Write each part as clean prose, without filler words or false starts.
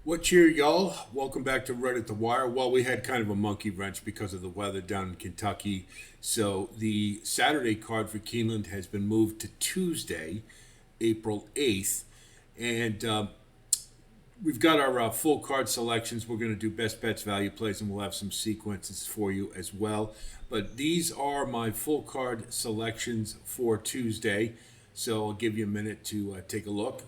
What cheer, y'all? Welcome back to Right at the Wire. Well, we had kind of a monkey wrench because of the weather down in Kentucky. So the Saturday card for Keeneland has been moved to Tuesday, April 8th. And we've got our full card selections. We're going to do best bets, value plays, and we'll have some sequences for you as well. But these are my full card selections for Tuesday. So I'll give you a minute to take a look.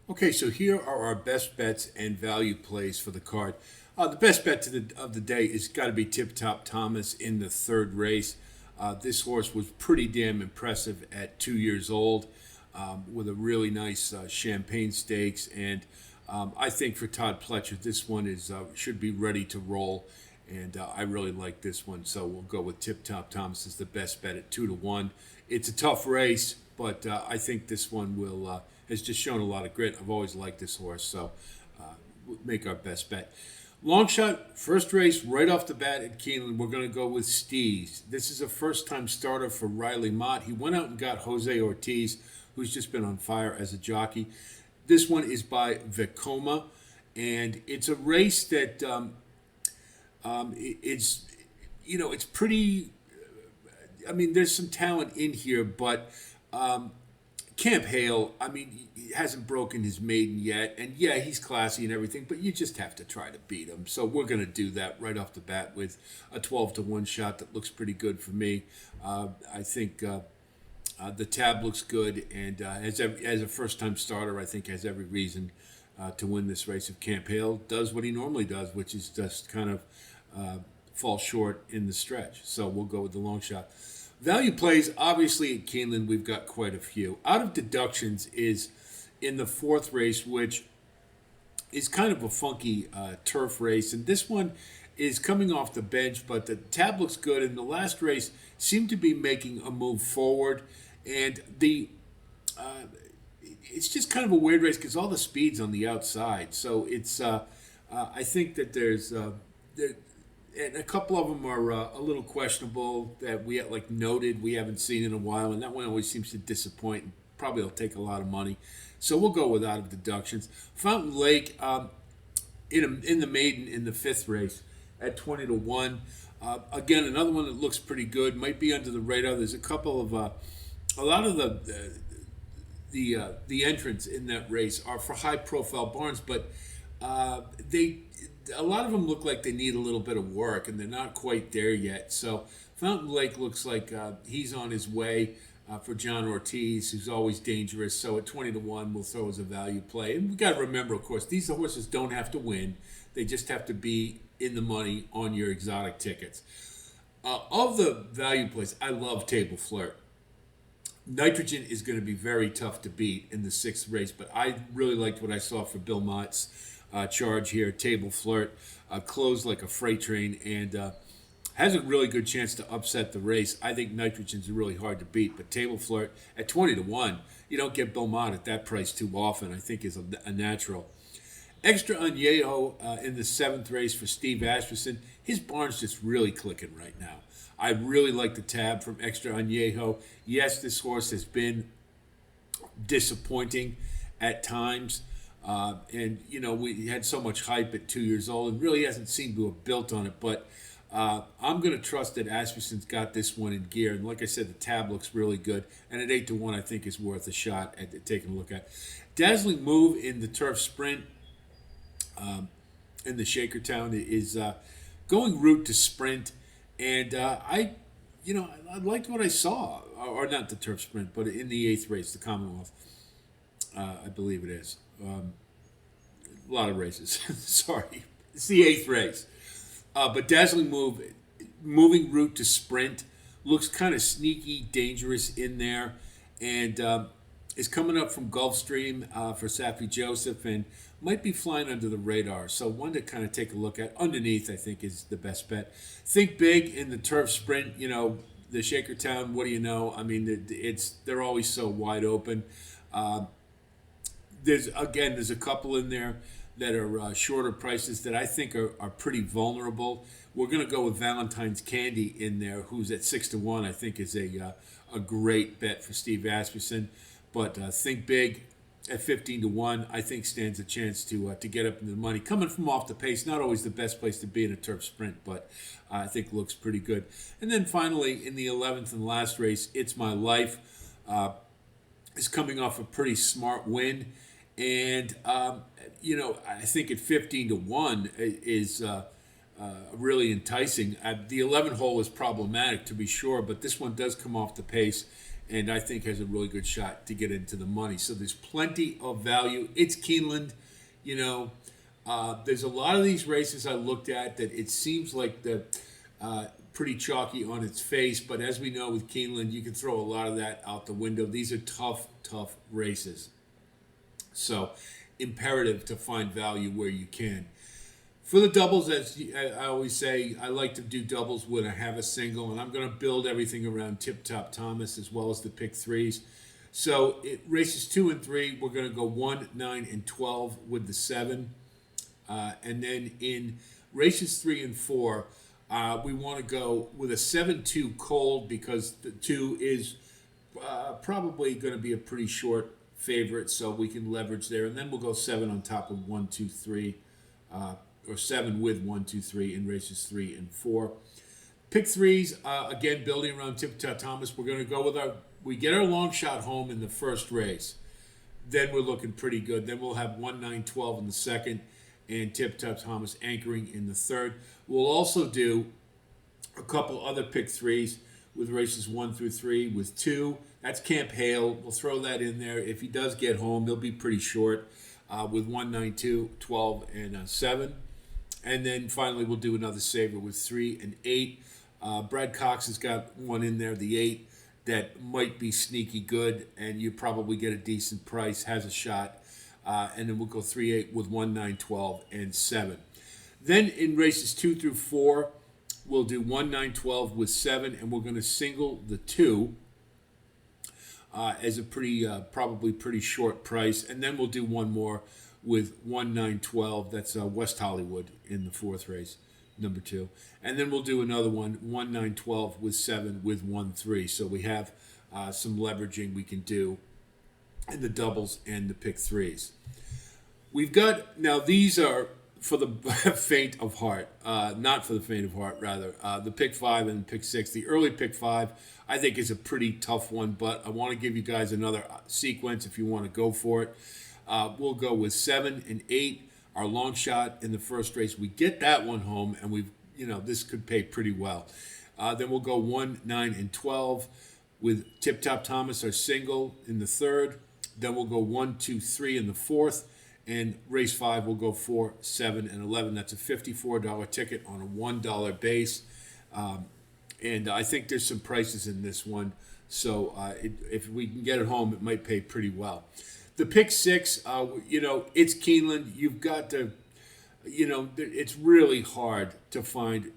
Okay, so here are our best bets and value plays for the card. The best bet of the day is got to be Tip Top Thomas in the third race. This horse was pretty damn impressive at 2 years old with a really nice Champagne Stakes. And I think for Todd Pletcher, this one is should be ready to roll. And I really like this one, so we'll go with Tip Top Thomas as the best bet at 2-1. It's a tough race, but I think this one will has just shown a lot of grit. I've always liked this horse, so we'll make our best bet. Long shot, first race right off the bat at Keeneland. We're going to go with Steez. This is a first-time starter for Riley Mott. He went out and got Jose Ortiz, who's just been on fire as a jockey. This one is by Vekoma, and it's a race that it's pretty. I mean, there's some talent in here, but Camp Hale, I mean, he hasn't broken his maiden yet, and yeah, he's classy and everything, but you just have to try to beat him. So we're going to do that right off the bat with a 12-1 shot that looks pretty good for me. I think the tab looks good, and as a first-time starter, I think has every reason to win this race. If Camp Hale does what he normally does, which is just kind of fall short in the stretch. So we'll go with the long shot. Value plays, obviously at Keeneland, we've got quite a few. Out of deductions is in the fourth race, which is kind of a funky turf race. And this one is coming off the bench, but the tab looks good. And the last race seemed to be making a move forward. And it's just kind of a weird race because all the speed's on the outside. So it's I think that and a couple of them are a little questionable that we noted we haven't seen in a while, and that one always seems to disappoint and probably will take a lot of money. So we'll go with out of deductions. Fountain Lake in the maiden in the fifth race at 20-1. Again, another one that looks pretty good. Might be under the radar. There's a couple of a lot of the entrants in that race are for high profile barns, but a lot of them look like they need a little bit of work, and they're not quite there yet. So Fountain Lake looks like he's on his way for John Ortiz, who's always dangerous. So at 20-1, we'll throw as a value play. And we got to remember, of course, these horses don't have to win; they just have to be in the money on your exotic tickets. Of the value plays, I love Table Flirt. Nitrogen is going to be very tough to beat in the sixth race, but I really liked what I saw for Bill Mott's charge here. Table Flirt closed like a freight train and has a really good chance to upset the race. I think Nitrogen's really hard to beat, but Table Flirt at 20-1, you don't get Bill Mott at that price too often. I think is a natural. Extra Añejo in the seventh race for Steve Asmussen. His barn's just really clicking right now. I really like the tab from Extra Añejo. Yes, this horse has been disappointing at times. And, we had so much hype at 2 years old and really hasn't seemed to have built on it. But I'm going to trust that Asmussen's got this one in gear. And like I said, the tab looks really good. And at 8-1, I think is worth a shot at taking a look at. Dazzling Move in the turf sprint in the Shakertown is going route to sprint. And I liked what I saw. Or not the turf sprint, but in the eighth race, the Commonwealth. I believe it is. A lot of races. Sorry. It's the eighth race. But Dazzling Move, moving route to sprint, looks kind of sneaky, dangerous in there. And is coming up from Gulfstream for Safi Joseph and might be flying under the radar. So one to kind of take a look at. Underneath, I think, is the best bet. Think big in the turf sprint. The Shakertown, what do you know? I mean, they're always so wide open. There's a couple in there that are shorter prices that I think are pretty vulnerable. We're going to go with Valentine's Candy in there, who's at 6-1. I think is a great bet for Steve Asmussen. But Think Big at 15-1, I think stands a chance to get up into the money. Coming from off the pace, not always the best place to be in a turf sprint, but I think looks pretty good. And then finally, in the 11th and last race, It's My Life is coming off a pretty smart win. And, I think at 15-1 is really enticing. The 11 hole is problematic, to be sure, but this one does come off the pace and I think has a really good shot to get into the money. So there's plenty of value. It's Keeneland. There's a lot of these races I looked at that it seems like the pretty chalky on its face, but as we know with Keeneland, you can throw a lot of that out the window. These are tough races. So imperative to find value where you can. For the doubles, as I always say, I like to do doubles when I have a single, and I'm going to build everything around Tip Top Thomas as well as the pick threes. So races 2 and 3, we're going to go 1, 9, and 12 with the 7. And then in races 3 and 4, we want to go with a 7-2 cold because the 2 is probably going to be a pretty short favorite, so we can leverage there. And then we'll go 7 on top of 1, 2, 3. Or 7 with 1, 2, 3 in races 3 and 4. Pick threes, again, building around Tip Top Thomas. We're going to go with we get our long shot home in the first race. Then we're looking pretty good. Then we'll have 1, 9, 12 in the second and Tip Top Thomas anchoring in the third. We'll also do a couple other pick threes with races 1 through 3 with 2. That's Camp Hale. We'll throw that in there. If he does get home, he'll be pretty short with 1, 9, 2, 12, and 7. And then finally, we'll do another saver with 3 and 8. Brad Cox has got one in there, the 8, that might be sneaky good, and you probably get a decent price, has a shot. And then we'll go 3, 8 with 1, 9, 12, and 7. Then in races 2 through 4, we'll do 1, 9, 12 with 7, and we're going to single the 2 as a probably pretty short price. And then we'll do one more with 1, 9, 12. That's West Hollywood in the fourth race, number 2. And then we'll do another one, 1, 9, 12 with 7 with 1, 3. So we have some leveraging we can do in the doubles and the pick threes. We've got, now these are for the faint of heart, not for the faint of heart, rather. The pick 5 and pick 6. The early pick 5, I think, is a pretty tough one, but I want to give you guys another sequence if you want to go for it. We'll go with 7 and 8, our long shot in the first race. We get that one home, and this could pay pretty well. Then we'll go 1, 9, and 12 with Tip Top Thomas, our single, in the third. Then we'll go 1, 2, 3 in the fourth. And race 5, we'll go 4, 7, and 11. That's a $54 ticket on a $1 base. And I think there's some prices in this one. So if we can get it home, it might pay pretty well. The pick 6, it's Keeneland. You've got to, it's really hard to find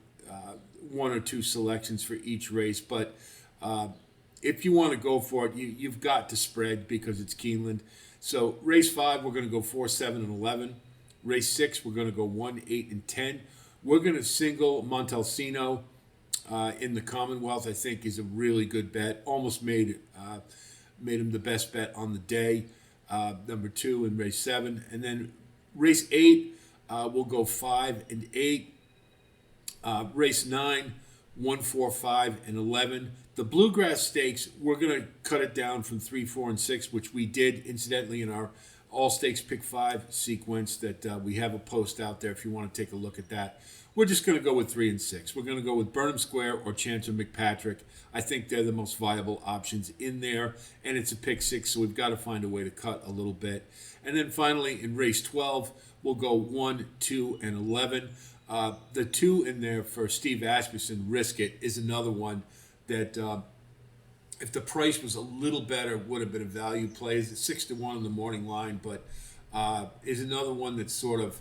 1 or 2 selections for each race. But if you want to go for it, you've got to spread because it's Keeneland. So race 5, we're going to go 4, 7, and 11. Race 6, we're going to go 1, 8, and 10. We're going to single Montalcino in the Commonwealth. I think is a really good bet. Almost made him the best bet on the day. Number 2 in race 7. And then race 8, we'll go 5 and 8. Race 9, 1, 4, 5, and 11. The Bluegrass Stakes, we're going to cut it down from 3, 4, and 6, which we did, incidentally, in our All Stakes Pick 5 sequence that we have a post out there if you want to take a look at that. We're just going to go with 3 and 6. We're going to go with Burnham Square or Chancer McPatrick. I think they're the most viable options in there, and it's a pick 6, so we've got to find a way to cut a little bit. And then finally, in race 12, we'll go 1, 2, and 11. The 2 in there for Steve Asmussen, Risk It, is another one that if the price was a little better, would have been a value play. It's 6-1 in the morning line, but is another one that's sort of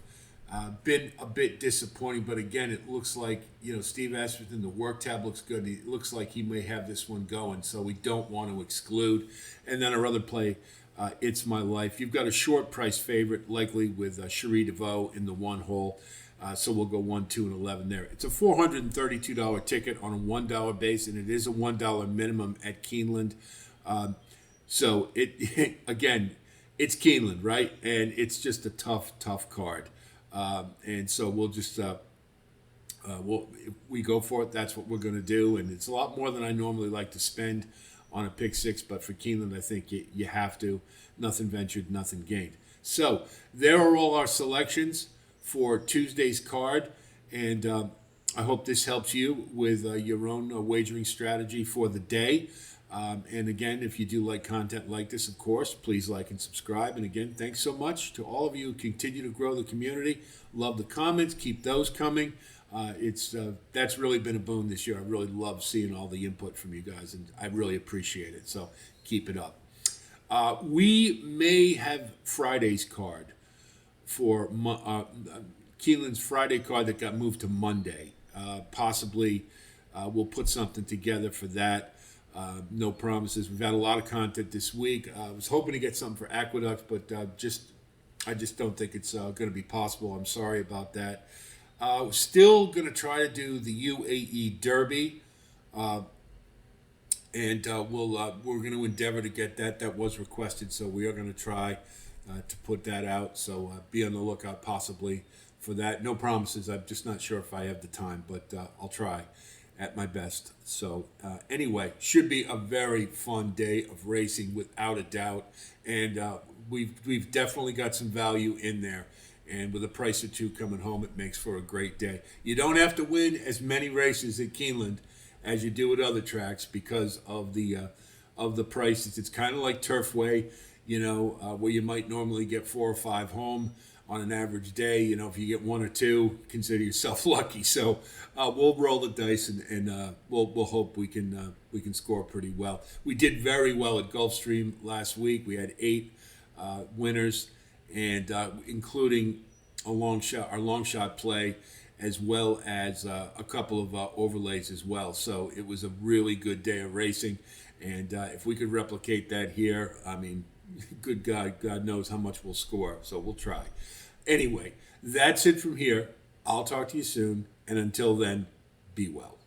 been a bit disappointing. But again, it looks like, Steve Asmussen, the work tab looks good. It looks like he may have this one going, so we don't want to exclude. And then our other play, It's My Life. You've got a short price favorite, likely with Cherie DeVoe in the one hole. So we'll go 1, 2, and 11 there. It's a $432 ticket on a $1 base, and it is a $1 minimum at Keeneland. So again, it's Keeneland, right? And it's just a tough card. And so we'll just if we go for it, that's what we're going to do. And it's a lot more than I normally like to spend on a pick six, but for Keeneland, I think you have to. Nothing ventured, nothing gained. So there are all our selections for Tuesday's card, and I hope this helps you with your own wagering strategy for the day. And again, if you do like content like this, of course, please like and subscribe. And again, thanks so much to all of you who continue to grow the community. Love the comments. Keep those coming. That's really been a boon this year. I really love seeing all the input from you guys, and I really appreciate it. So keep it up. We may have Friday's card for Keeneland's Friday card that got moved to Monday. Possibly we'll put something together for that. No promises. We've had a lot of content this week. I was hoping to get something for Aqueducts, but I just don't think it's going to be possible. I'm sorry about that. Still going to try to do the UAE Derby, and we're going to endeavor to get that. That was requested, so we are going to try to put that out. So be on the lookout possibly for that. No promises. I'm just not sure if I have the time, but I'll try at my best. So anyway, should be a very fun day of racing without a doubt, and we've definitely got some value in there. And with a price or two coming home, it makes for a great day. You don't have to win as many races at Keeneland as you do at other tracks because of the prices. It's kind of like Turfway, where you might normally get 4 or 5 home on an average day. If you get 1 or 2, consider yourself lucky. So we'll roll the dice and we'll hope we can score pretty well. We did very well at Gulfstream last week. We had 8 winners, and including our long shot play, as well as a couple of overlays as well. So it was a really good day of racing, and if we could replicate that here, I mean, good God knows how much we'll score. So we'll try. Anyway, that's it from here. I'll talk to you soon, and until then, be well.